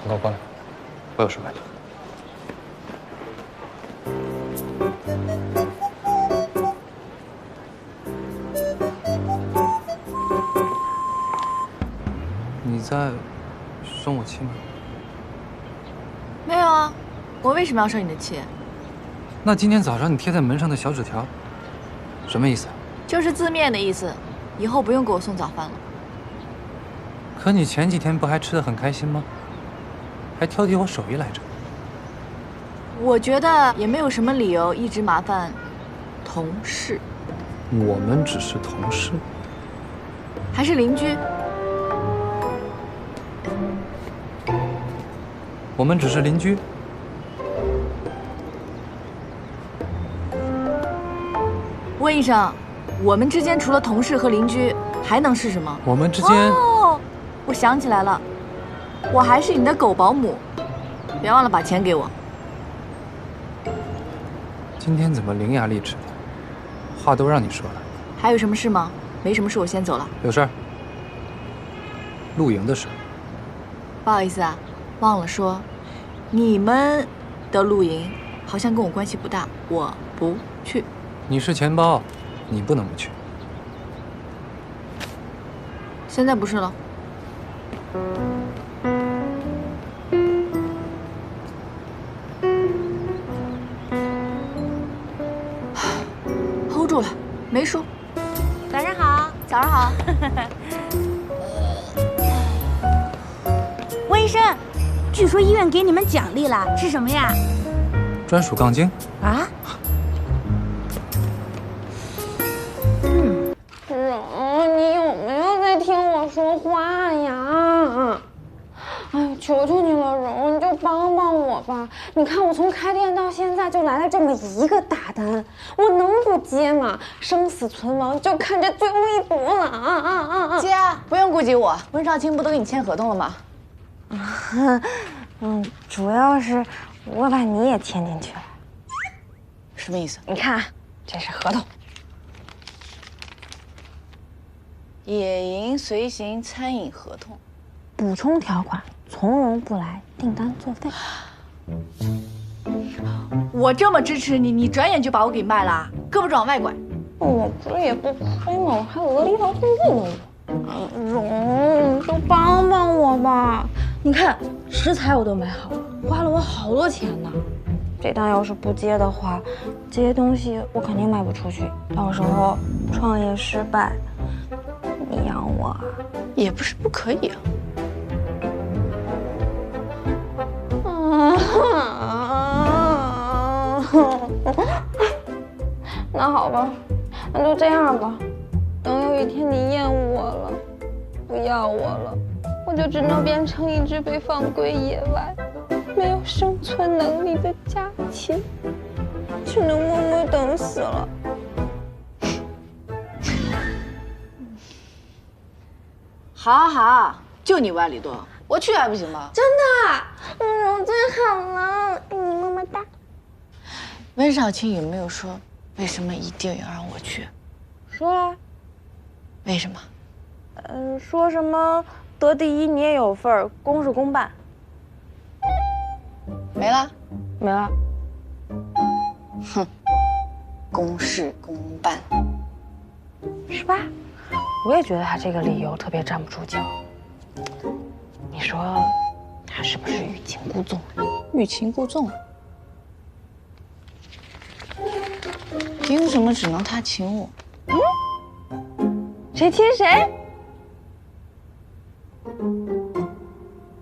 你给我过来，我有事问你。你在生我气吗？没有啊，我为什么要生你的气？那今天早上你贴在门上的小纸条，什么意思啊？就是字面的意思，以后不用给我送早饭了。可你前几天不还吃得很开心吗？还挑剔我手艺来着。我觉得也没有什么理由一直麻烦同事。我们只是同事，还是邻居？我们只是邻居。问一声，我们之间除了同事和邻居，还能是什么？我们之间……哦，我想起来了，我还是你的狗保姆，别忘了把钱给我。今天怎么伶牙俐齿的？话都让你说了。还有什么事吗？没什么事，我先走了。有事儿。露营的事。不好意思啊，忘了说，你们的露营好像跟我关系不大，我不去。你是钱包，你不能不去。现在不是了。hold 住了，没输。早上好，早上好。温医生，据说医院给你们奖励了，是什么呀？专属杠精啊？蓉，你有没有在听我说话呀？哎呦，求求你了，蓉，你就帮帮我吧！你看我从开店到现在就来了这么一个大单，我能不接吗？生死存亡就看这最后一搏了接啊，不用顾及我，温少卿不都给你签合同了吗？主要是我把你也签进去了。什么意思？你看，这是合同。野营随行餐饮合同，补充条款：从容不来，订单作废。我这么支持你，你转眼就把我给卖了，胳膊肘往外拐。我不是也不亏吗？我还额力劳动力呢。蓉，你就帮帮我吧！你看食材我都买好了，花了我好多钱呢。这单要是不接的话，这些东西我肯定卖不出去，到时候创业失败，你养我啊？也不是不可以啊。那好吧，那就这样吧。等有一天你厌恶我了，不要我了，我就只能变成一只被放归野外、没有生存能力的家禽，只能默默等死了。好好好，就你歪理多，我去还不行吗？真的，蓉最好了，爱你么么哒。温少卿有没有说为什么一定要让我去？说了，为什么？说什么得第一你也有份儿，公事公办。没了？没了。哼，公事公办，是吧？我也觉得他这个理由特别站不住脚。你说他是不是欲擒故纵？欲擒故纵。凭什么只能他请我？谁亲谁？